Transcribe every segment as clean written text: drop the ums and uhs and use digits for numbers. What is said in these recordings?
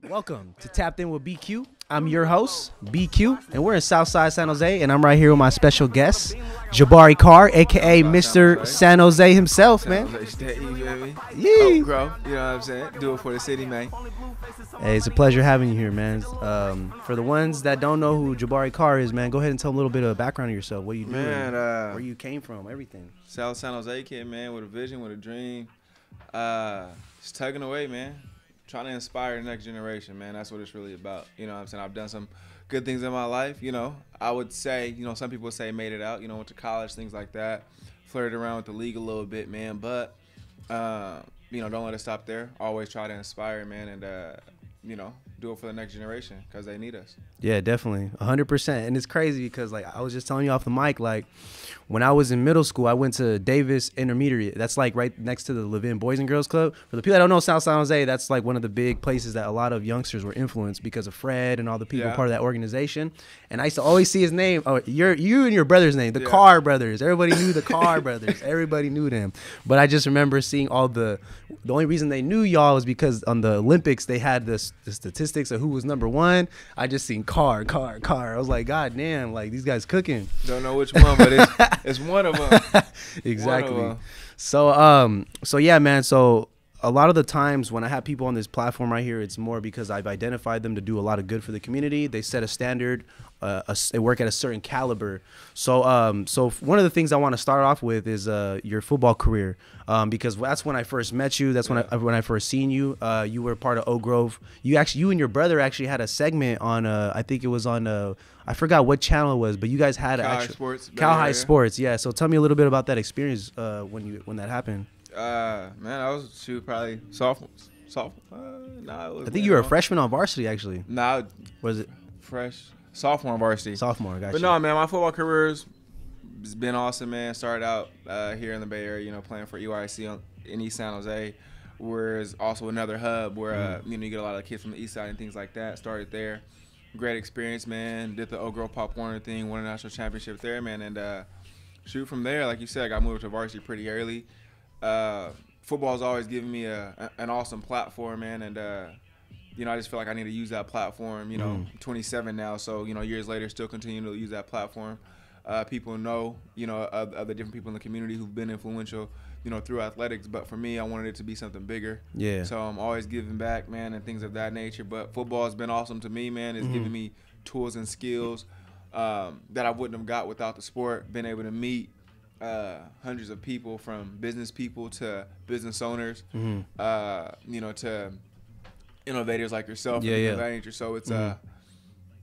Welcome to Tapped In with BQ. I'm your host, BQ, and we're in Southside San Jose, and I'm right here with my special guest, Jabari Carr, a.k.a. Mr. San Jose himself, man. You feel me? Yee. Oh, bro, you know what I'm saying? Do it for the city, man. Hey, it's a pleasure having you here, man. For the ones that don't know who Jabari Carr is, man, go ahead and tell them a little bit of background of yourself, what you do, Man, where you came from, everything. South San Jose kid, man, with a vision, with a dream. Just tugging away, man. Trying to inspire the next generation, man. That's what it's really about. You know what I'm saying? I've done some good things in my life, you know. I would say, you know, some people would say made it out, you know, went to college, things like that. Flirted around with the league a little bit, man. But, you know, don't let it stop there. Always try to inspire, man, and, you know, do it for the next generation because they need us. Yeah, definitely, 100%. And it's crazy because, like, I was just telling you off the mic, like, when I was in middle school, I went to Davis Intermediate. That's, like, right next to the Levin Boys and Girls Club. For the people that don't know South San Jose, that's, like, one of the big places that a lot of youngsters were influenced because of Fred and all the people part of that organization. And I used to always see his name. Oh, you and your brother's name, the Carr brothers. Everybody knew the Carr brothers. Everybody knew them. But I just remember seeing all the only reason they knew y'all was because on the Olympics, they had the statistics of who was number one. I just seen Carr. I was like, God damn, like, these guys cooking. Don't know which one, but it's one of them. Exactly. One of them. So yeah, man. So a lot of the times when I have people on this platform right here, it's more because I've identified them to do a lot of good for the community. They set a standard. They work at a certain caliber. So one of the things I want to start off with is your football career, because that's when I first met you. That's when I first seen you. You were part of Oak Grove. You and your brother actually had a segment on. I think it was on. I forgot what channel it was, but you guys had Cal High Sports. Yeah. So tell me a little bit about that experience when that happened. Man, I was probably sophomore. I think you were a freshman on varsity actually. Nah, was it sophomore on varsity? Sophomore, gotcha. But no, man, my football career's been awesome, man. Started out here in the Bay Area, you know, playing for EYC in East San Jose, where is also another hub where you know, you get a lot of kids from the East Side and things like that. Started there, great experience, man. Did the Oak Grove Pop Warner thing, won a national championship there, man, and shoot from there. Like you said, I got moved to varsity pretty early. Football's always given me an awesome platform, man, and you know, I just feel like I need to use that platform. You know, I'm 27 now, so you know, years later, still continuing to use that platform. People know, you know, of the different people in the community who've been influential, you know, through athletics. But for me, I wanted it to be something bigger. Yeah. So I'm always giving back, man, and things of that nature. But football has been awesome to me, man. It's given me tools and skills that I wouldn't have got without the sport. Been able to meet hundreds of people, from business people to business owners, you know, to innovators like yourself. And that nature. So it's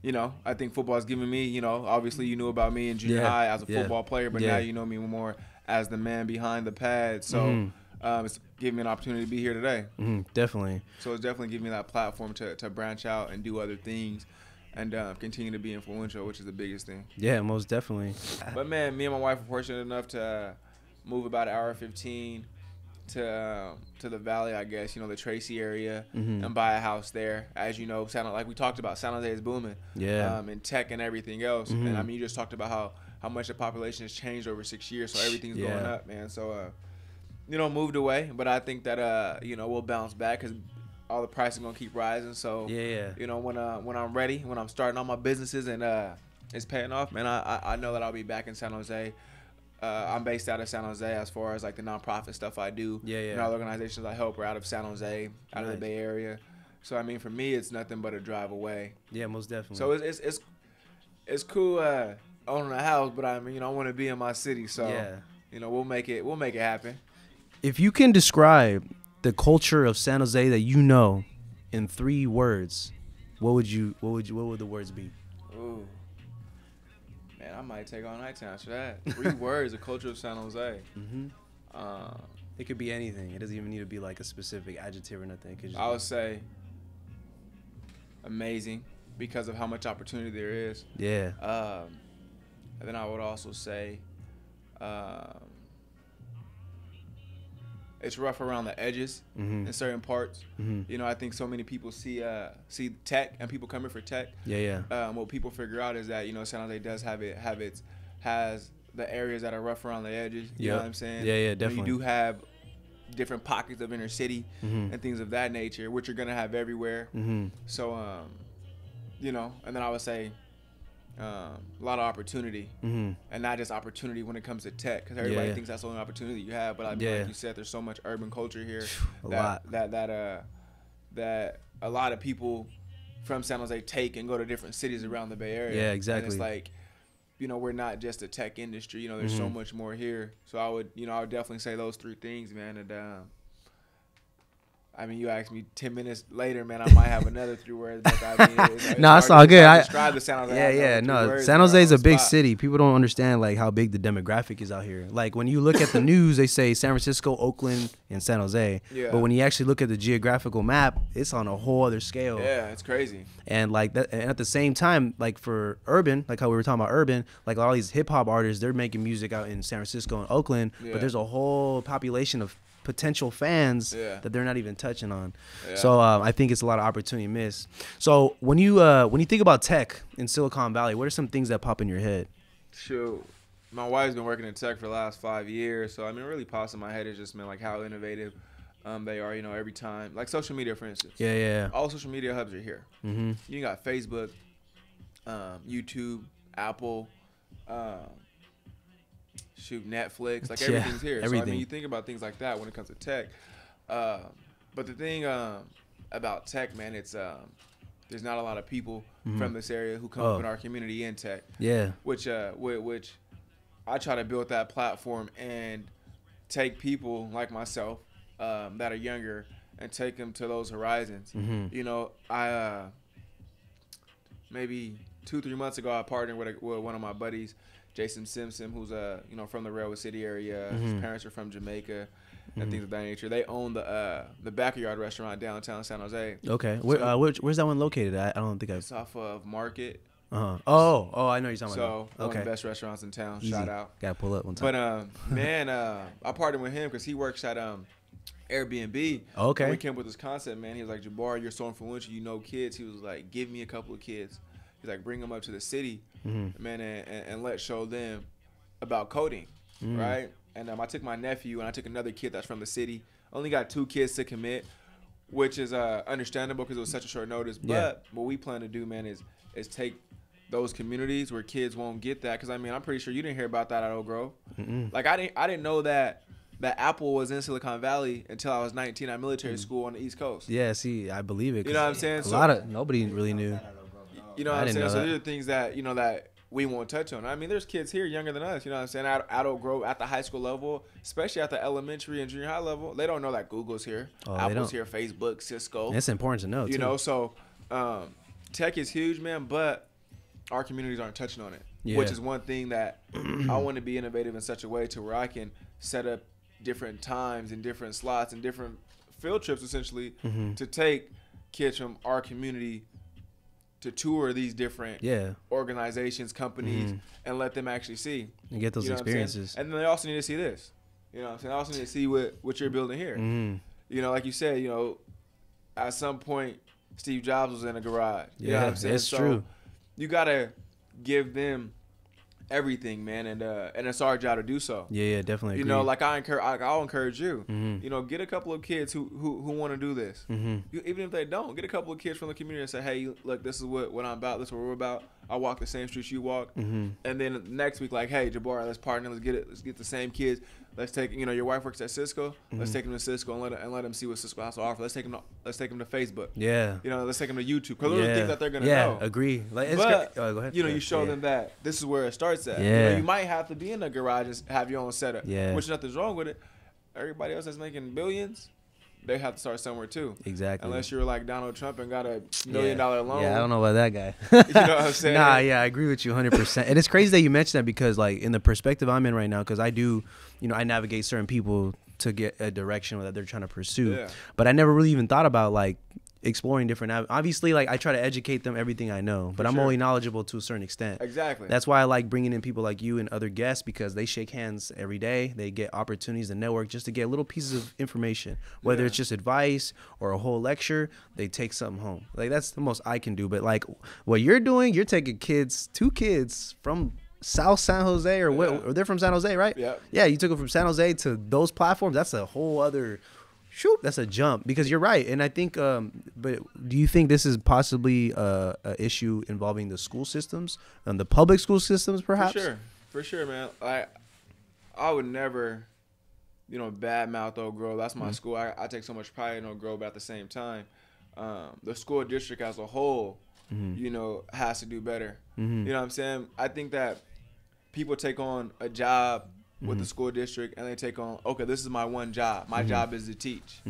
you know, I think football has given me, you know, obviously you knew about me in junior high as a football player, but now you know me more as the man behind the pad. So it's given me an opportunity to be here today. Definitely. So it's definitely given me that platform to branch out and do other things and continue to be influential, which is the biggest thing. Yeah, most definitely. But, man, me and my wife were fortunate enough to move about an hour 15 to the valley, I guess, you know, the Tracy area, and buy a house there. As you know, like we talked about, San Jose is booming. And tech and everything else. And, I mean, you just talked about how much the population has changed over 6 years, so everything's going up, man. So, you know, moved away. But I think that, you know, we'll bounce back because all the prices are going to keep rising. So, you know, when I'm ready, when I'm starting all my businesses and it's paying off, man, I know that I'll be back in San Jose. I'm based out of San Jose as far as like the nonprofit stuff I do. And all the organizations I help are out of San Jose, out of the Bay Area. So I mean, for me, it's nothing but a drive away. Yeah, most definitely. So it's cool owning a house, but I mean, you know, I want to be in my city. So you know, we'll make it happen. If you can describe the culture of San Jose that you know in 3 words, what would the words be? Ooh. Man, I might take all night to answer that. 3 words, the culture of San Jose. It could be anything. It doesn't even need to be like a specific adjective or nothing. I would say amazing because of how much opportunity there is. And then I would also say it's rough around the edges in certain parts. You know, I think so many people see tech and people coming for tech. What people figure out is that, you know, San Jose does has the areas that are rough around the edges. You know what I'm saying? Yeah, definitely. You do have different pockets of inner city and things of that nature, which you're gonna have everywhere. So, you know, and then I would say a lot of opportunity, and not just opportunity when it comes to tech, because everybody thinks that's the only opportunity you have. But I mean, like you said, there's so much urban culture here that a lot of people from San Jose take and go to different cities around the Bay Area. Yeah, exactly. And it's like, you know, we're not just a tech industry. You know, there's so much more here. So I would definitely say those three things, man. And I mean, you asked me 10 minutes later, man, I might have another 3 words. But I mean, no, it's all good. Describe the San Jose. No, San Jose is a big city. People don't understand like how big the demographic is out here. Like when you look at the news, they say San Francisco, Oakland, and San Jose. Yeah. But when you actually look at the geographical map, it's on a whole other scale. Yeah, it's crazy. And like that, and at the same time, like for urban, like how we were talking about urban, like all these hip hop artists, they're making music out in San Francisco and Oakland, but there's a whole population of potential fans that they're not even touching on. So I think it's a lot of opportunity missed. So when you think about tech in Silicon Valley, what are some things that pop in your head? Shoot, my wife's been working in tech for the last 5 years, so I mean, really pops in my head is just, man, like how innovative they are. You know, every time, like social media, for instance. All social media hubs are here. You got Facebook, YouTube, Apple, Netflix, like everything's here. So I mean, you think about things like that when it comes to tech. But the thing about tech, man, it's there's not a lot of people from this area who come up in our community in tech. Which I try to build that platform and take people like myself that are younger and take them to those horizons. You know, I maybe 2-3 months ago, I partnered with one of my buddies, Jason Simpson, who's you know, from the Railroad City area. His parents are from Jamaica and things of that nature. They own the Backyard restaurant downtown San Jose. Okay, where's that one located? I don't think it's off of Market. Oh, I know you're talking about. So one of the best restaurants in town. Easy. Shout out. Gotta pull up one time. But man, I partnered with him because he works at Airbnb. Okay. And we came up with this concept, man. He was like, Jabari, you're so influential. You know kids. He was like, give me a couple of kids. He's like, bring them up to the city, man, and let's show them about coding, right? And I took my nephew and I took another kid that's from the city. Only got 2 kids to commit, which is understandable because it was such a short notice. But what we plan to do, man, is take those communities where kids won't get that. Because I mean, I'm pretty sure you didn't hear about that at Oak Grove. Like I didn't know that Apple was in Silicon Valley until I was 19 at military school on the East Coast. Yeah, see, I believe it. You know what I'm saying? Nobody really knew. You know what I'm saying? So these are things that, you know, that we won't touch on. I mean, there's kids here younger than us, you know what I'm saying, at Oak Grove, at the high school level, especially at the elementary and junior high level. They don't know that Google's here, Apple's here, Facebook, Cisco. And it's important to know, too. You know, so tech is huge, man, but our communities aren't touching on it, which is one thing that I want to be innovative in such a way to where I can set up different times and different slots and different field trips, essentially, to take kids from our community to tour these different organizations, companies, and let them actually see. And get those experiences. And then they also need to see this. You know what I'm saying? They also need to see what you're building here. You know, like you said, you know, at some point, Steve Jobs was in a garage. You know what I'm saying? It's true. You got to give them everything, man, and it's our job to do so. Yeah, definitely. You know, like I'll encourage you. You know, get a couple of kids who want to do this. Even if they don't, get a couple of kids from the community and say, hey, look, this is what I'm about. This is what we're about. I walk the same streets you walk. And then next week, like, hey, Jabari, let's partner. Let's get the same kids. Let's take, you know, your wife works at Cisco. Let's take them to Cisco and let them see what Cisco has to offer. Let's take them to Facebook. Yeah. You know, let's take them to YouTube because those are things that they're gonna know. Yeah, agree. Like, but go ahead. You know, you show them that this is where it starts at. Yeah. You know, you might have to be in a garage and have your own setup. Yeah. Which nothing's wrong with it. Everybody else that's making billions, they have to start somewhere too. Exactly. Unless you're like Donald Trump and got $1 million loan. Yeah, I don't know about that guy. You know what I'm saying? Nah, yeah, I agree with you 100%. And it's crazy that you mentioned that because, like, in the perspective I'm in right now, because I do, you know, I navigate certain people to get a direction that they're trying to pursue. Yeah. But I never really even thought about, like, exploring different obviously, like I try to educate them everything I know, but I'm only knowledgeable to a certain extent. Exactly. That's why I like bringing in people like you and other guests, because they shake hands every day. They get opportunities to network just to get little pieces of information, whether it's just advice or a whole lecture. They take something home. Like that's the most I can do. But like what you're doing, you're taking two kids from South San Jose or what, or they're from San Jose, right? Yeah, you took them from San Jose to those platforms. That's a whole other that's a jump, because you're right. And I think but do you think this is possibly a issue involving the school systems and the public school systems, perhaps? For sure, man. I would never, badmouth Oak Grove. That's my school. I take so much pride in Oak Grove, but at the same time, the school district as a whole, has to do better. You know what I'm saying? I think that people take on a job with the school district, and they take on, okay, this is my one job. My job is to teach.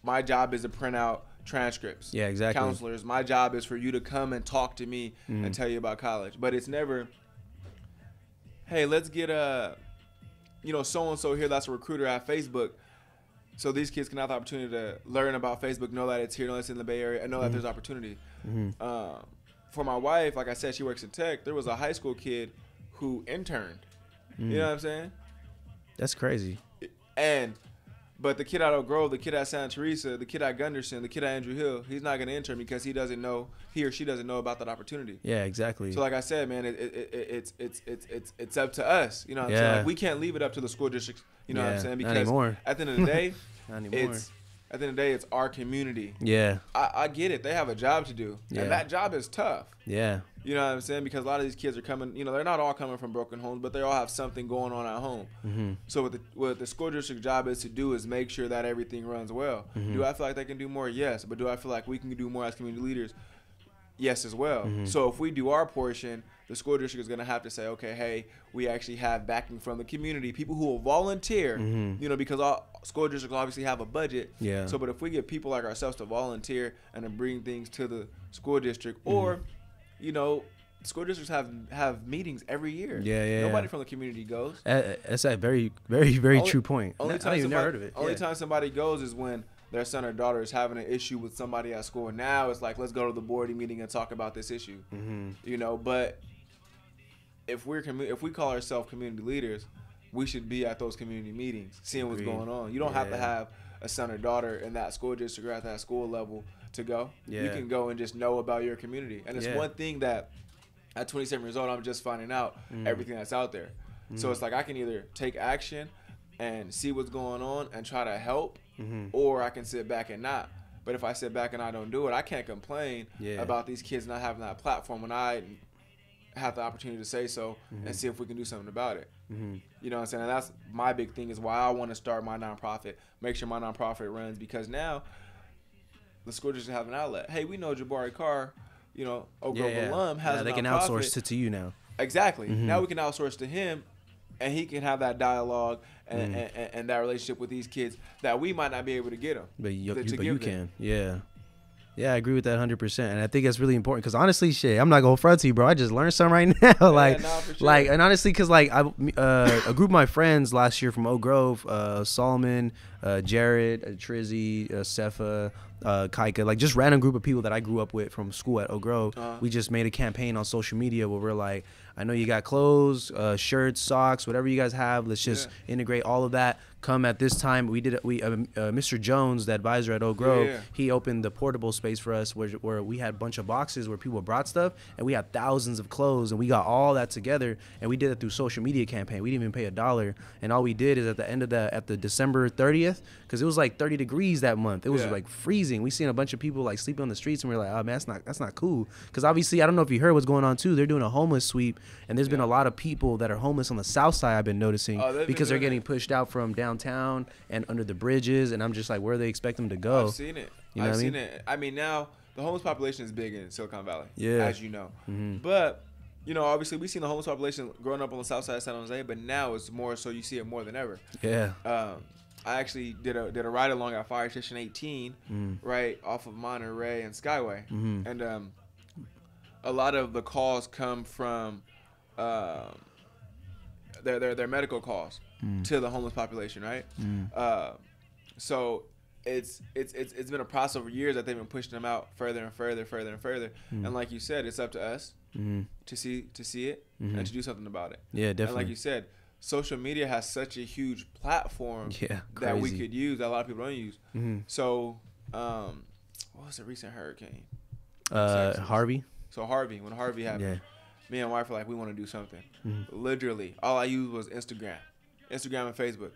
My job is to print out transcripts. Yeah, exactly. Counselors, my job is for you to come and talk to me and tell you about college. But it's never, hey, let's get so-and-so here that's a recruiter at Facebook, so these kids can have the opportunity to learn about Facebook, know that it's here, know that it's in the Bay Area, and know that there's opportunity. For my wife, like I said, she works in tech. There was a high school kid who interned. You know what I'm saying? That's crazy. But the kid at Oak Grove, the kid at Santa Teresa, the kid at Gunderson, the kid at Andrew Hill, he's not going to intern because he or she doesn't know about that opportunity. Yeah, exactly. So like I said, man, it's up to us. You know what I'm saying? Like, we can't leave it up to the school districts. You know what I'm saying? Because not anymore. At the end of the day, at the end of the day, it's our community. Yeah. I get it. They have a job to do. Yeah. And that job is tough. Yeah. You know what I'm saying? Because a lot of these kids are coming, they're not all coming from broken homes, but they all have something going on at home. So what the school district job is to do is make sure that everything runs well. Do I feel like they can do more? Yes. But do I feel like we can do more as community leaders? Yes, as well. So if we do our portion, the school district is going to have to say, okay, hey, we actually have backing from the community, people who will volunteer, because all school districts obviously have a budget. Yeah. So, but if we get people like ourselves to volunteer and to bring things to the school district, or, school districts have meetings every year. Yeah. Nobody from the community goes. That's a very, very, very true point. Only time never heard of it. Only time somebody goes is when their son or daughter is having an issue with somebody at school. And now it's like, let's go to the board meeting and talk about this issue. But if we call ourselves community leaders, we should be at those community meetings, seeing what's going on. You don't have to have a son or daughter in that school district or at that school level to go. Yeah. You can go and just know about your community. And it's one thing that at 27 years old, I'm just finding out everything that's out there. So it's like I can either take action and see what's going on and try to help, or I can sit back and not. But if I sit back and I don't do it, I can't complain about these kids not having that platform when I have the opportunity to say so and see if we can do something about it. You know what I'm saying? And that's my big thing, is why I want to start my nonprofit, make sure my nonprofit runs, because now the school district have an outlet. Hey, we know Jabari Carr, Oak Grove alum, has a they nonprofit. Can outsource it to you now. Exactly. Now we can outsource to him, and he can have that dialogue and that relationship with these kids that we might not be able to get them. But you can. Yeah. Yeah, I agree with that 100%, and I think that's really important, because honestly, shit, I'm not gonna front to you, bro. I just learned something right now, and honestly, because a group of my friends last year from Oak Grove, Solomon, Jared, Trizzy, Sefa, Kaika, just random group of people that I grew up with from school at Oak Grove. We just made a campaign on social media where we're like, I know you got clothes, shirts, socks, whatever you guys have. Let's just integrate all of that. Come at this time. We did. Mr. Jones, the advisor at Oak Grove, he opened the portable space for us where we had a bunch of boxes where people brought stuff, and we had thousands of clothes, and we got all that together, and we did it through social media campaign. We didn't even pay $1, and all we did is at the end of at the December 30th, because it was like 30 degrees that month. It was like freezing. We seen a bunch of people like sleeping on the streets, and we were like, oh man, that's not cool. Because obviously, I don't know if you heard what's going on too. They're doing a homeless sweep, and there's been a lot of people that are homeless on the south side. I've been noticing because they're getting pushed out from downtown and under the bridges, and I'm just like, where do they expect them to go? I've seen it. I've seen it. I mean, now the homeless population is big in Silicon Valley, as you know. But obviously we've seen the homeless population growing up on the Southside San Jose, but now it's more so you see it more than ever. Yeah. I actually did a ride along at Fire Station 18, right off of Monterey and Skyway, and a lot of the calls come from their medical calls to the homeless population, right? So it's been a process over years that they've been pushing them out further and further, and like you said, it's up to us to see it and to do something about it. Yeah, definitely. And like you said, social media has such a huge platform that we could use that a lot of people don't use. So, what was the recent hurricane? Harvey. So when Harvey happened, me and my wife were like, we want to do something. Literally, all I used was Instagram and Facebook.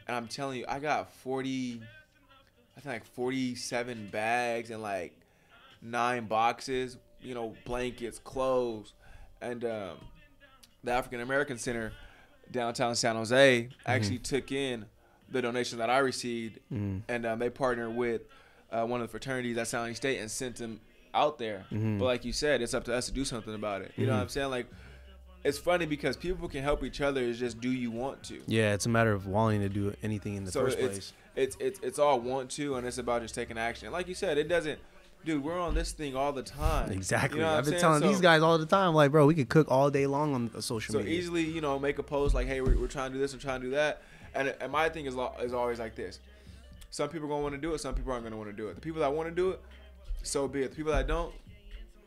And I'm telling you, I got 47 bags and like 9 boxes, blankets, clothes. And the African American Center downtown San Jose actually took in the donation that I received. And they partnered with one of the fraternities at San Jose State and sent them out there. But like you said, it's up to us to do something about it. You know what I'm saying? Like, it's funny because people can help each other. It's just, do you want to? Yeah, it's a matter of wanting to do anything in the first place. It's all want to, and it's about just taking action. Like you said, it doesn't. Dude, we're on this thing all the time. Exactly. I've been telling these guys all the time, like, bro, we could cook all day long on social media. So easily, make a post like, hey, we're trying to do this and trying to do that. And my thing is always like this. Some people are going to want to do it. Some people aren't going to want to do it. The people that want to do it, so be it. The people that don't,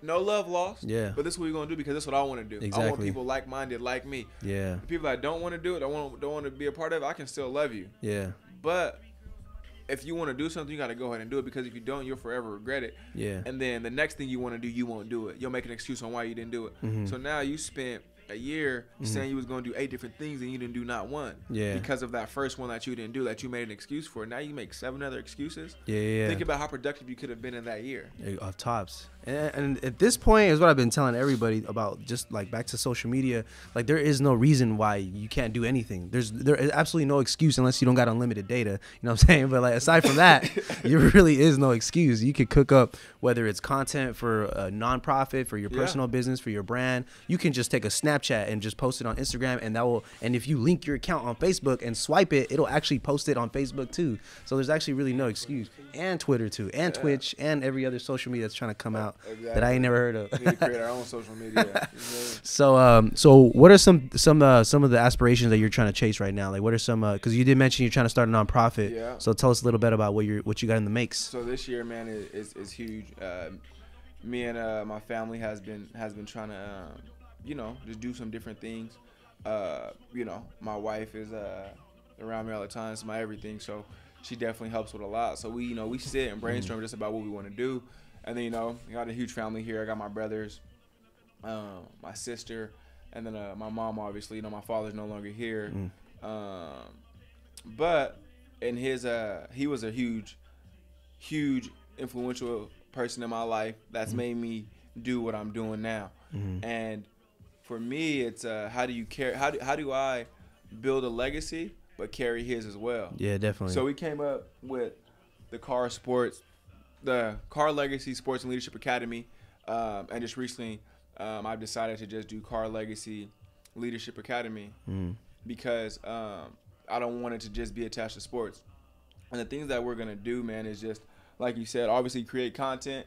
no love lost. Yeah. But this is what we're going to do because this is what I want to do. Exactly. I want people like-minded like me. Yeah. The people that don't want to do it, don't want to be a part of it, I can still love you. Yeah. But if you want to do something, you got to go ahead and do it, because if you don't, you'll forever regret it. Yeah. And then the next thing you want to do, you won't do it. You'll make an excuse on why you didn't do it. So now you spent a year saying you was going to do 8 different things and you didn't do not one. Yeah. Because of that first one that you didn't do, that you made an excuse for. Now you make 7 other excuses. Yeah. Think about how productive you could have been in that year. Off tops. And at this point is what I've been telling everybody about, just like back to social media. Like, there is no reason why you can't do anything. There is absolutely no excuse unless you don't got unlimited data. You know what I'm saying? But like, aside from that, there really is no excuse. You could cook up, whether it's content for a nonprofit, for your personal business, for your brand. You can just take a Snapchat and just post it on Instagram, and if you link your account on Facebook and swipe it, it'll actually post it on Facebook too. So there's actually really no excuse. And Twitter too, and Twitch, and every other social media that's trying to come out. Exactly. That I ain't never heard of. We need to create our own social media. So what are some of the aspirations that you're trying to chase right now? Like, what are some? Because you did mention you're trying to start a nonprofit. Yeah. So tell us a little bit about what you got in the makes. So this year, man, is huge. Me and my family has been trying to, just do some different things. My wife is around me all the time. It's my everything. So she definitely helps with a lot. So we sit and brainstorm just about what we want to do. And then, I got a huge family here. I got my brothers, my sister, and then my mom, obviously. My father's no longer here. But in his, he was a huge influential person in my life that's made me do what I'm doing now. And for me, it's how do I build a legacy but carry his as well? Yeah, definitely. So we came up with the Carr Legacy Sports and Leadership Academy, and just recently I've decided to just do Carr Legacy Leadership Academy because I don't want it to just be attached to sports. And the things that we're gonna do, man, is just, like you said, obviously create content,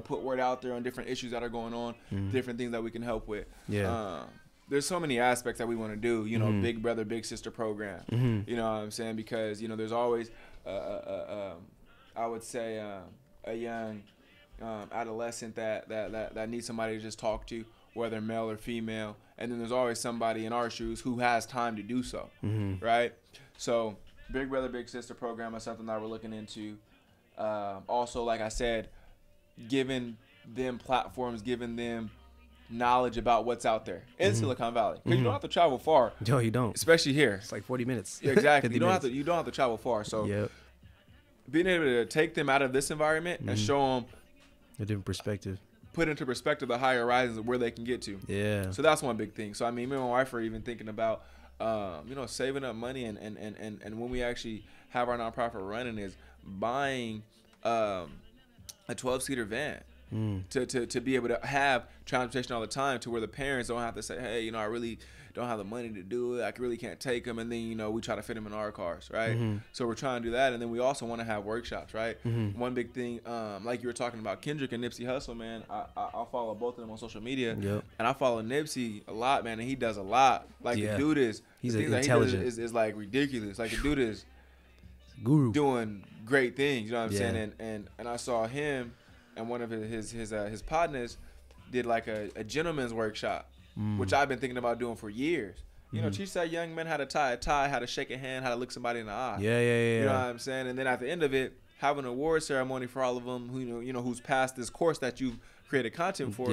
put word out there on different issues that are going on, different things that we can help with. Yeah. There's so many aspects that we want to do, big brother, big sister program. You know what I'm saying? Because, there's always, I would say, a young adolescent that needs somebody to just talk to, whether male or female. And then there's always somebody in our shoes who has time to do so, right? So big brother, big sister program is something that we're looking into. Also, like I said, giving them platforms, giving them knowledge about what's out there in Silicon Valley, because you don't have to travel far. No, you don't. Especially here, it's like 40 minutes. Yeah, exactly. You don't have to travel far. So being able to take them out of this environment and show them a different perspective, put into perspective the higher horizons of where they can get to. Yeah. So that's one big thing. So me and my wife are even thinking about saving up money and when we actually have our nonprofit running, is buying a 12-seater van to be able to have transportation all the time, to where the parents don't have to say, hey, I really don't have the money to do it. I really can't take them. And then, we try to fit them in our cars, right? So we're trying to do that. And then we also want to have workshops, right? One big thing, like you were talking about Kendrick and Nipsey Hussle, man, I follow both of them on social media. Yep. And I follow Nipsey a lot, man, and he does a lot. Like, the dude is, he's the things intelligent. That he does is like ridiculous. Like, the dude is Guru. doing great things. You know what I'm saying? And I saw him and one of his partners did like a gentleman's workshop, which I've been thinking about doing for years. You know, teach that young man how to tie a tie, how to shake a hand, how to look somebody in the eye. Yeah. You know what I'm saying? And then at the end of it, have an award ceremony for all of them who who's passed this course that you've created content for.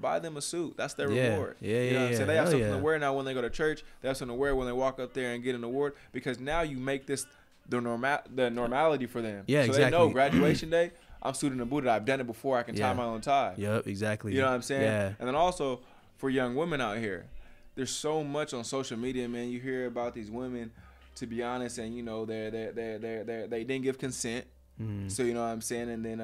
Buy them a suit. That's their reward. You know what I'm saying? They have something to wear now when they go to church. They have something to wear when they walk up there and get an award, because now you make this the normality for them. Yeah, so exactly. they know graduation day, I'm suited and booted. I've done it before. I can tie my own tie. Yep, exactly. You know what I'm saying? Yeah. And then also for young women out here, there's so much on social media, man. You hear about these women, to be honest, and they didn't give consent. So you know what I'm saying, and then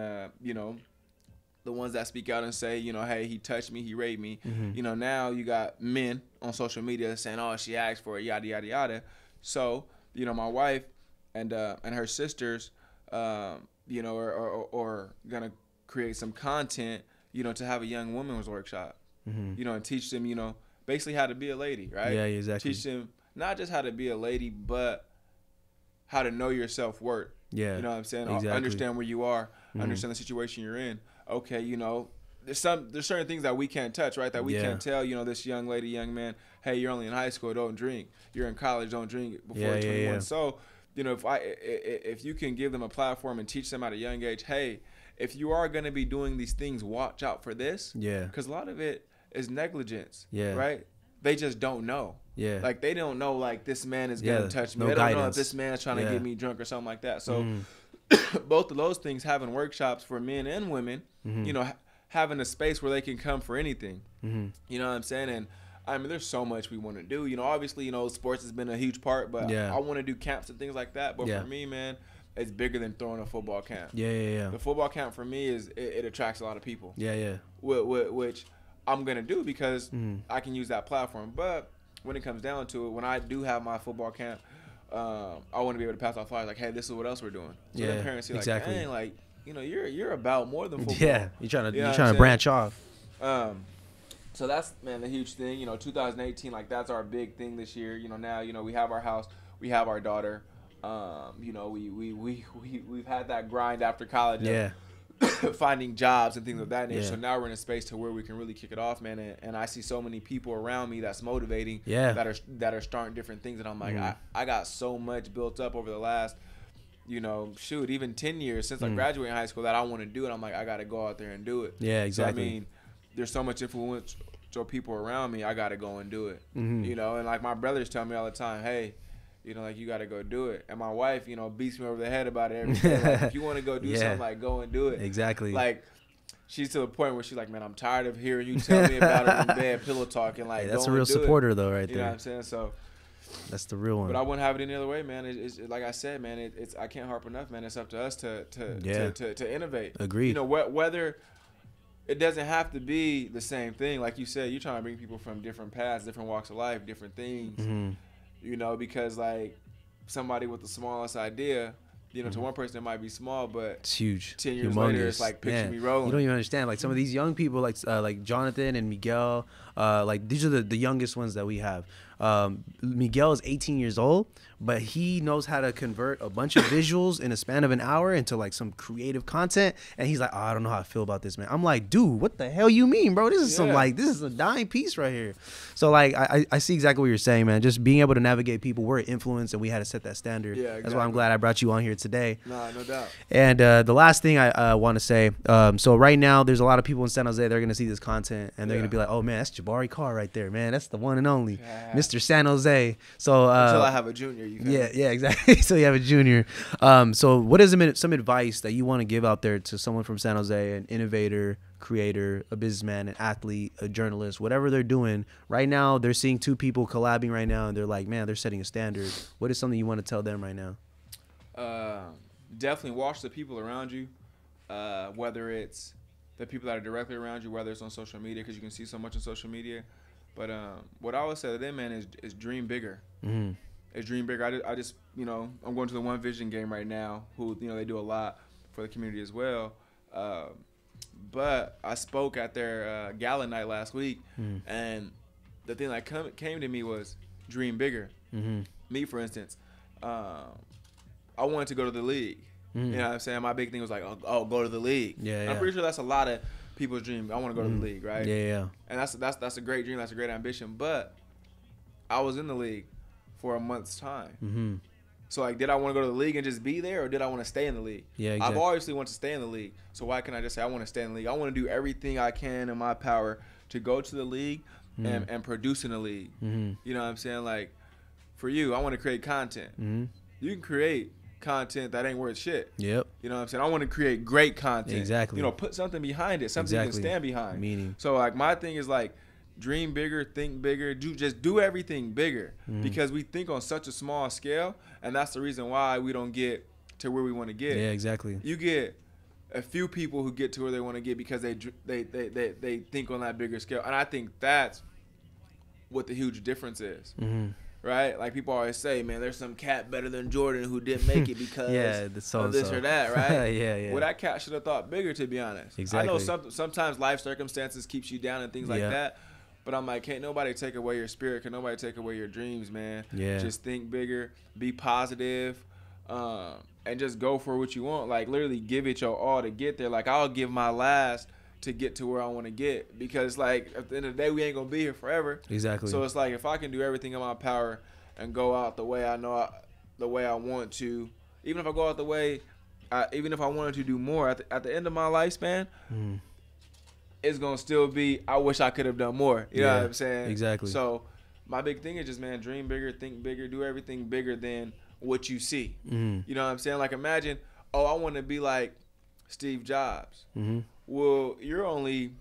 the ones that speak out and say, hey, he touched me, he raped me. Now you got men on social media saying, oh, she asked for it, yada yada yada. So my wife and her sisters, are gonna create some content, to have a young women's workshop, and teach them, basically how to be a lady, right? Yeah, exactly. Teach them not just how to be a lady, but how to know your self-worth. Yeah. You know what I'm saying? Exactly. Understand where you are, understand the situation you're in. Okay, there's certain things that we can't touch, right? That we can't tell, this young lady, young man, hey, you're only in high school, don't drink. You're in college, don't drink before 21. Yeah. So, if you can give them a platform and teach them at a young age, hey, if you are going to be doing these things, watch out for this. Yeah. Because a lot of it is negligence. Yeah. Right? They just don't know. Yeah. Like, they don't know, like, this man is going to touch me. No they don't guidance. know if this man is trying to get me drunk or something like that. So, both of those things, having workshops for men and women, having a space where they can come for anything. You know what I'm saying? And, I mean, there's so much we want to do. Obviously, sports has been a huge part, but I want to do camps and things like that. But for me, man, it's bigger than throwing a football camp. Yeah. The football camp for me it attracts a lot of people. Yeah. Which I'm gonna do because I can use that platform. But when it comes down to it, when I do have my football camp, I want to be able to pass out flyers like, hey, this is what else we're doing. So then parents see like, dang, like, you're about more than football. Yeah, you're trying to branch off. So that's, man, the huge thing. 2018, like, that's our big thing this year. Now, we have our house, we have our daughter. We've had that grind after college. Finding jobs and things of that nature. So now we're in a space to where we can really kick it off, man. And I see so many people around me that's motivating. That are starting different things, and I'm like, I got so much built up over the last, even 10 years since I graduated high school that I want to do it. I'm like, I got to go out there and do it. Yeah, exactly. So, I mean, there's so much influence. So people around me, I got to go and do it. And like my brothers tell me all the time, hey, like, you got to go do it. And my wife, beats me over the head about it every day. Like, if you want to go do something, like, go and do it. Exactly. Like, she's to the point where she's like, man, I'm tired of hearing you tell me about it in bed, pillow talking. Like, that's a real supporter, though, right there. You know what I'm saying? So that's the real one. But I wouldn't have it any other way, man. It's like I said, man. It's I can't harp enough, man. It's up to us to innovate. Agreed. Whether it doesn't have to be the same thing. Like you said, you're trying to bring people from different paths, different walks of life, different things. Because, like, somebody with the smallest idea, to one person it might be small, but it's huge. 10 years later, it's like, picture me rolling. You don't even understand. Like, some of these young people, like Jonathan and Miguel, like, these are the youngest ones that we have. Miguel is 18 years old, but he knows how to convert a bunch of visuals in a span of an hour into, like, some creative content. And he's like, oh, I don't know how I feel about this, man. I'm like, dude, what the hell you mean, bro? This is this is a dying piece right here. So, like, I see exactly what you're saying, man. Just being able to navigate people. We're influenced, and we had to set that standard. Yeah, exactly. That's why I'm glad I brought you on here today. No doubt. And the last thing I want to say, so right now there's a lot of people in San Jose. They're going to see this content, and they're going to be like, oh, man, that's Jabari Carr right there, man. That's the one and only Mr. San Jose. So until I have a junior, yeah, exactly. So you have a junior. So what is some advice that you want to give out there to someone from San Jose, an innovator, creator, a businessman, an athlete, a journalist, whatever they're doing right now? They're seeing two people collabing right now, and they're like, man, they're setting a standard. What is something you want to tell them right now? Definitely watch the people around you, whether it's the people that are directly around you, whether it's on social media, because you can see so much on social media. But what I always say to them, man, is dream bigger. It's dream bigger. I just I'm going to the One Vision game right now, who they do a lot for the community as well. But I spoke at their gala night last week, and the thing that came to me was dream bigger. Me, for instance, I wanted to go to the league. You know what I'm saying? My big thing was like, oh, go to the league. Yeah, I'm pretty sure that's a lot of people's dream. I want to go to the league, right? Yeah. And that's a great dream. That's a great ambition. But I was in the league for a month's time. So, like, did I want to go to the league and just be there, or did I want to stay in the league? Yeah, exactly. I've obviously wanted to stay in the league. So why can't I just say I want to stay in the league? I want to do everything I can in my power to go to the league and produce in the league. You know what I'm saying? Like, for you, I want to create content. You can create content that ain't worth shit. Yep. You know what I'm saying? I want to create great content. Exactly. You know, put something behind it, something you can stand behind. Meaning. So, like, my thing is, like, dream bigger, think bigger, just do everything bigger because we think on such a small scale, and that's the reason why we don't get to where we want to get. Yeah, exactly. You get a few people who get to where they want to get because they think on that bigger scale, and I think that's what the huge difference is. Right? Like, people always say, man, there's some cat better than Jordan who didn't make it because of this or that, right? Yeah. Well, that cat should have thought bigger, to be honest. Exactly. I know sometimes life circumstances keeps you down and things like that, but I'm like, can't nobody take away your spirit. Can nobody take away your dreams, man? Yeah. Just think bigger, be positive, and just go for what you want. Like, literally give it your all to get there. Like, I'll give my last to get to where I want to get, because, like, at the end of the day, we ain't gonna be here forever. Exactly. So it's like, if I can do everything in my power and go out the way I know, the way I want to, even if I go out the way, even if I wanted to do more, at the end of my lifespan, it's gonna still be, I wish I could have done more. You know what I'm saying? Exactly. So my big thing is just, man, dream bigger, think bigger, do everything bigger than what you see. You know what I'm saying? Like, imagine, I want to be like Steve Jobs. Well, you're only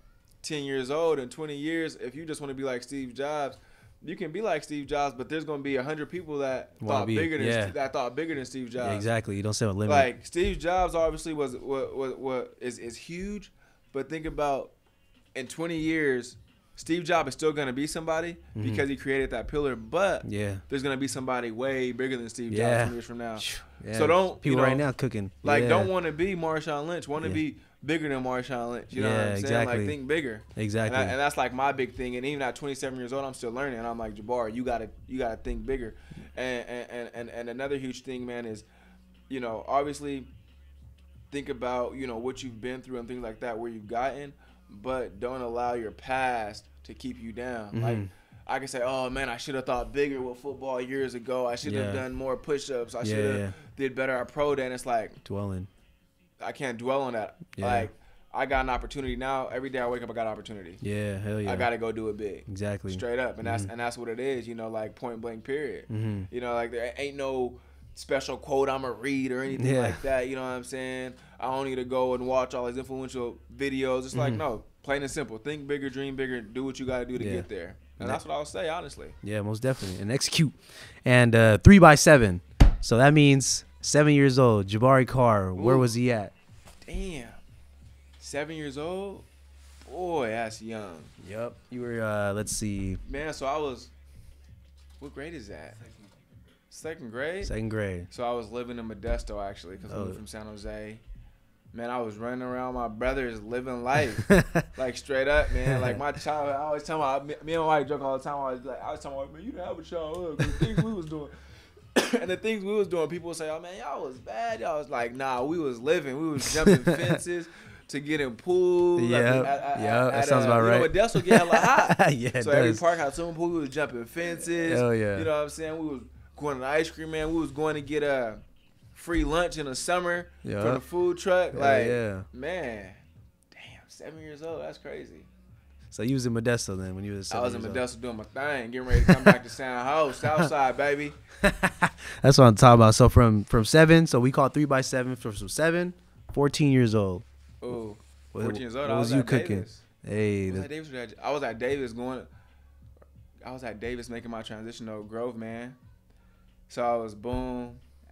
10 years old. In 20 years, if you just want to be like Steve Jobs, you can be like Steve Jobs, but there's going to be 100 people that thought bigger than Steve Jobs. Yeah, exactly. You don't set a limit. Like, Steve Jobs obviously is huge, but think about, in 20 years, Steve Jobs is still going to be somebody because he created that pillar, but there's going to be somebody way bigger than Steve Jobs 20 years from now. So don't, people right now cooking. Like, don't want to be Marshawn Lynch. Want to be bigger than Marshawn Lynch. You know what I'm saying? Exactly. Like, think bigger. Exactly. And that's like my big thing. And even at 27 years old, I'm still learning. And I'm like, Jabari, you gotta think bigger. And another huge thing, man, is, you know, obviously think about, you know, what you've been through and things like that, where you've gotten, but don't allow your past to keep you down. Like, I can say, oh man, I should have thought bigger with football years ago. I should have done more push-ups. I should have did better at pro day. And it's like, dwelling. I can't dwell on that. Like, I got an opportunity now. Every day I wake up, I got an opportunity. Yeah, hell yeah. I got to go do it big. Exactly. Straight up. And that's what it is, you know, like, point blank period. You know, like, there ain't no special quote I'm going to read or anything like that. You know what I'm saying? I don't need to go and watch all these influential videos. It's like, no, plain and simple. Think bigger, dream bigger, do what you got to do to get there. And that's what I would say, honestly. Yeah, most definitely. And execute. And 3x7. So that means 7 years old. Jabari Carr, where was he at? Damn. 7 years old? Boy, that's young. Yep. You were, let's see. Man, so I was, what grade is that? Second grade? Second grade. So I was living in Modesto, actually, because I moved from San Jose. Man, I was running around my brothers, living life. Like, straight up, man. Like, my childhood, I always tell me and my wife joke all the time. I was telling my wife, man, you didn't have a childhood, because the things we was doing. And the things we was doing, people would say, oh, man, y'all was bad. Y'all was like, nah, we was living. We was jumping fences to get in pools. Yeah, that sounds about right. You know, Modesto get hella hot. Yeah, so every park had a swimming pool. We was jumping fences. Hell yeah. You know what I'm saying? We was going to the ice cream man. We was going to get a free lunch in the summer from the food truck. Like, man, damn, 7 years old. That's crazy. So you was in Modesto then when you was 7 I was in years Modesto doing my thing, getting ready to come back to San Jose, Southside, baby. That's what I'm talking about. So from 7, so we call 3x7 from 7, 14 years old. Ooh, 14 years old. What was you cooking? Davis. Hey, I was at Davis making my transition to Grove, man. So I was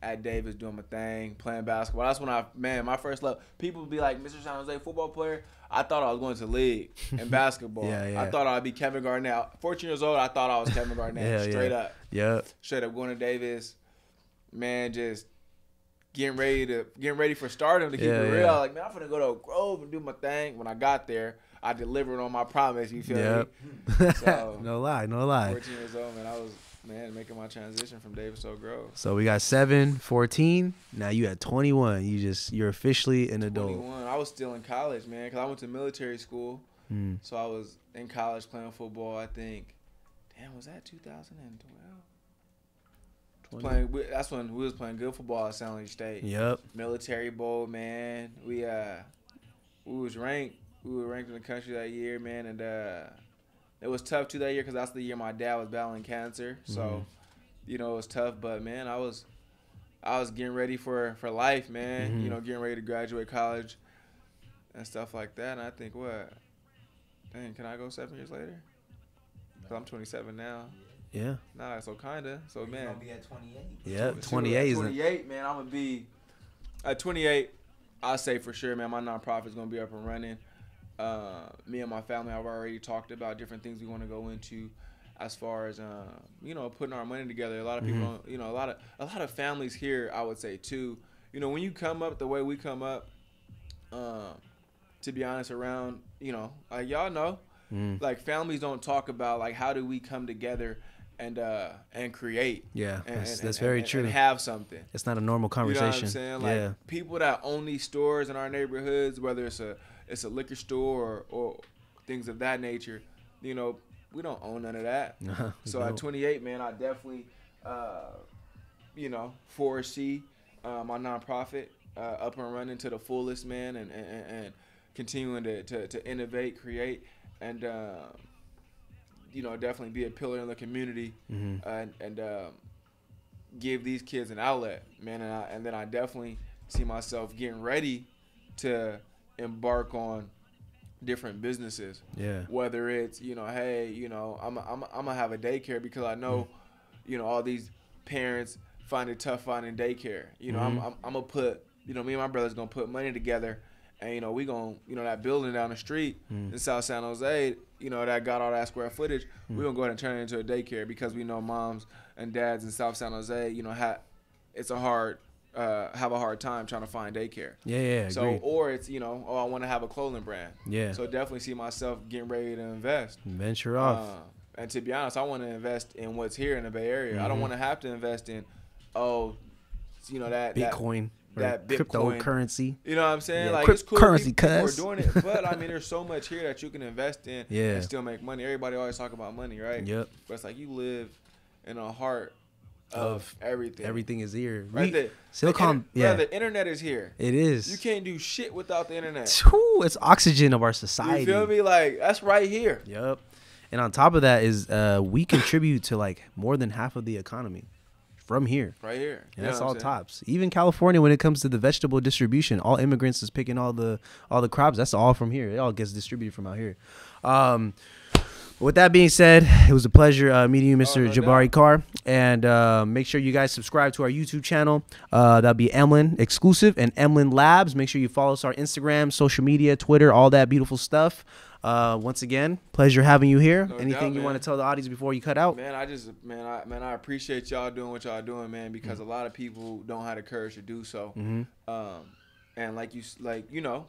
at Davis doing my thing, playing basketball. That's when my first love. People would be like, Mr. San Jose football player. I thought I was going to the league in basketball. I thought I'd be Kevin Garnett. 14 years old, I thought I was Kevin Garnett. Straight up. Yeah. Straight up going to Davis. Man, just getting ready for stardom, to keep it real. Like, man, I'm finna go to Grove and do my thing. When I got there, I delivered on my promise. You feel me? So no lie. 14 years old, man. I was making my transition from Davis to Oak Grove. So we got 7, 14. Now you at 21. You're officially an adult. 21. I was still in college, man, because I went to military school. So I was in college playing football. I think, damn, was that 2012? That's when we was playing good football at San Jose State. Yep. Military Bowl, man. We was ranked. We were ranked in the country that year, man, and it was tough too that year because that's the year my dad was battling cancer. So, it was tough. But man, I was getting ready for life, man. Getting ready to graduate college and stuff like that. And I think, dang, can I go 7 years later? Because I'm 27 now. Yeah. Nah, so kinda. So man, you're gonna be at 28. Yeah, 28 is 28, man. I'm gonna be at 28. I say for sure, man. My nonprofit is gonna be up and running. Me and my family have already talked about different things we want to go into, as far as putting our money together. A lot of people, a lot of families here, I would say too. When you come up the way we come up, to be honest, around like y'all know, like families don't talk about like how do we come together and create. Yeah, and, that's very true. And have something. It's not a normal conversation. You know what I'm saying? Like people that own these stores in our neighborhoods, whether it's a liquor store or things of that nature, we don't own none of that. So at 28, man, I definitely, foresee my nonprofit up and running to the fullest, man, and continuing to innovate, create, and definitely be a pillar in the community, and give these kids an outlet, man. And then I definitely see myself getting ready to embark on different businesses. Yeah. Whether it's, hey, I'm gonna have a daycare because I know, all these parents find it tough finding daycare. I'm gonna put, me and my brother's gonna put money together, and we gonna, that building down the street in South San Jose, that got all that square footage, we're gonna go ahead and turn it into a daycare because we know moms and dads in South San Jose, it's have a hard time trying to find daycare. Yeah. So agreed. Or it's I want to have a clothing brand. Yeah. So definitely see myself getting ready to invest. Venture off. And to be honest, I want to invest in what's here in the Bay Area. I don't want to have to invest in that Bitcoin. That Bitcoin cryptocurrency. You know what I'm saying? Yeah, like it's cool. Currency, people are doing it, but I mean, there's so much here that you can invest in and still make money. Everybody always talk about money, right? Yep. But it's like you live in a heart of everything. Everything is here. Right. The internet is here. It is. You can't do shit without the internet. It's oxygen of our society. You feel me? Like that's right here. Yep. And on top of that is we contribute to like more than half of the economy from here. Right here. And that's all tops. Even California, when it comes to the vegetable distribution, all immigrants is picking all the crops. That's all from here. It all gets distributed from out here. With that being said, it was a pleasure meeting you, Mr. Jabari Carr. And make sure you guys subscribe to our YouTube channel. That'll be EMLN exclusive and EMLN Labs. Make sure you follow us on Instagram, social media, Twitter, all that beautiful stuff. Once again, pleasure having you here. Anything you want to tell the audience before you cut out? Man, I appreciate y'all doing what y'all doing, man, because a lot of people don't have the courage to do so. And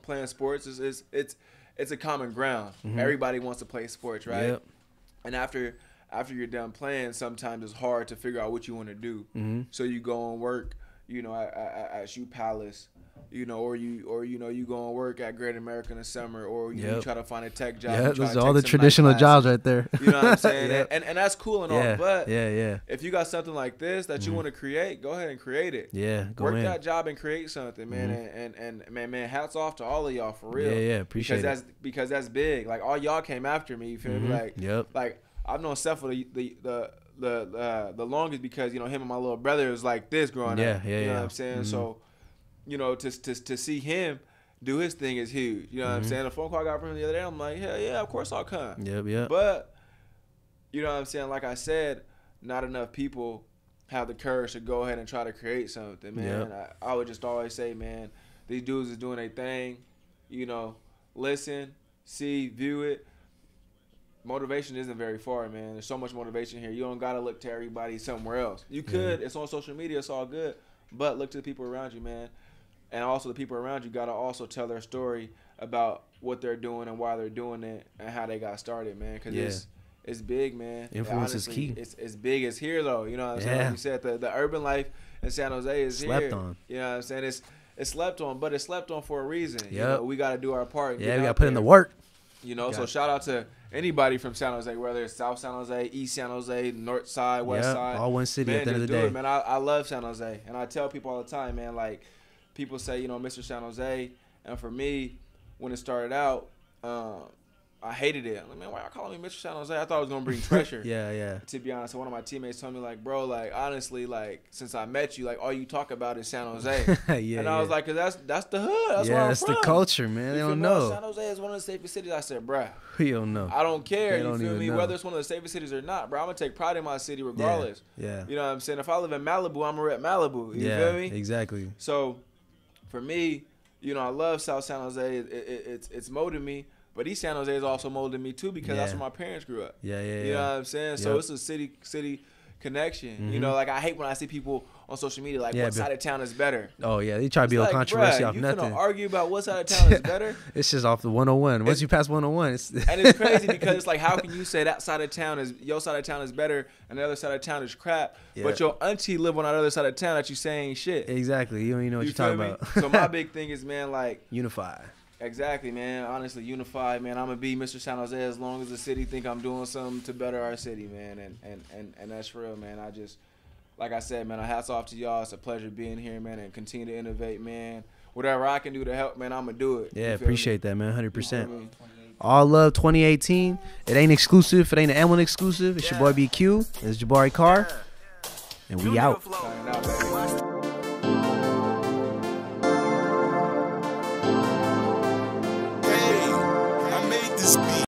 playing sports it's a common ground. Everybody wants to play sports, right? Yep. And after you're done playing, sometimes it's hard to figure out what you want to do. So you go and work, at Shoe Palace, or you go and work at Great America in the summer, or you try to find a tech job. Yeah, those are all the traditional jobs right there. You know what I'm saying? And that's cool and all, but if you got something like this that you want to create, go ahead and create it. Yeah, work that job and create something, man. And man, hats off to all of y'all for real. Yeah, appreciate it. Because that's big. Like all y'all came after me. You feel me? Like I've known Seth for the longest because him and my little brother was like this growing up. You know what I'm saying? So. To see him do his thing is huge. You know what I'm saying? A phone call I got from him the other day, I'm like, hell yeah, of course I'll come. Yep. But, you know what I'm saying? Like I said, not enough people have the courage to go ahead and try to create something, man. I would just always say, man, these dudes is doing their thing. Listen, see, view it. Motivation isn't very far, man. There's so much motivation here. You don't got to look to everybody somewhere else. You could. It's on social media. It's all good. But look to the people around you, man. And also the people around you got to also tell their story about what they're doing and why they're doing it and how they got started, man. Because it's big, man. Influence is key. It's big. It's here, though. You know what I'm saying? Like you said, the urban life in San Jose is slept here. on. You know what I'm saying? It's slept on, but it's slept on for a reason. You know, we got to do our part. Yeah, we got to put in the work. You know, so shout out to anybody from San Jose, whether it's South San Jose, East San Jose, North Side, West Side. All one city at the end of the day. Man, I love San Jose. And I tell people all the time, man, like, people say, you know, Mr. San Jose. And for me, when it started out, I hated it. I'm like, man, why y'all calling me Mr. San Jose? I thought it was going to bring pressure. To be honest. So one of my teammates told me, like, bro, like, honestly, like, since I met you, like, all you talk about is San Jose. And I was like, because that's the hood. That's where I'm from. The culture, man. They don't know. San Jose is one of the safest cities. I said, bruh. We don't know. I don't care. You feel me? Know. Whether it's one of the safest cities or not, bro, I'm going to take pride in my city regardless. Yeah. You know what I'm saying? If I live in Malibu, I'm going to rep Malibu. You feel me? Exactly. So, for me, you know, I love South San Jose. It's molded me. But East San Jose is also molded me too because that's where my parents grew up. You know what I'm saying? So it's a city connection. You know, like I hate when I see people on social media like, what side of town is better? Oh yeah, they try to be all controversial off nothing. You gonna argue about what side of town is better? It's just off the 101. Once you pass 101, and it's crazy because it's like, how can you say that side of town is your side of town is better and the other side of town is crap? But your auntie live on that other side of town that you saying shit. Exactly. You don't even know what you're talking about. So my big thing is, man, like unify. Exactly, man. Honestly, unified, man. I'm gonna be Mr. San Jose as long as the city think I'm doing something to better our city, man. And that's real, man. I just, like I said, man, hats off to y'all. It's a pleasure being here, man, and continue to innovate, man. Whatever I can do to help, man, I'm gonna do it. Yeah, appreciate that, man. 100%. All love 2018. It ain't exclusive. It ain't an EMLN exclusive. It's your boy BQ. It's Jabari Carr. And we out.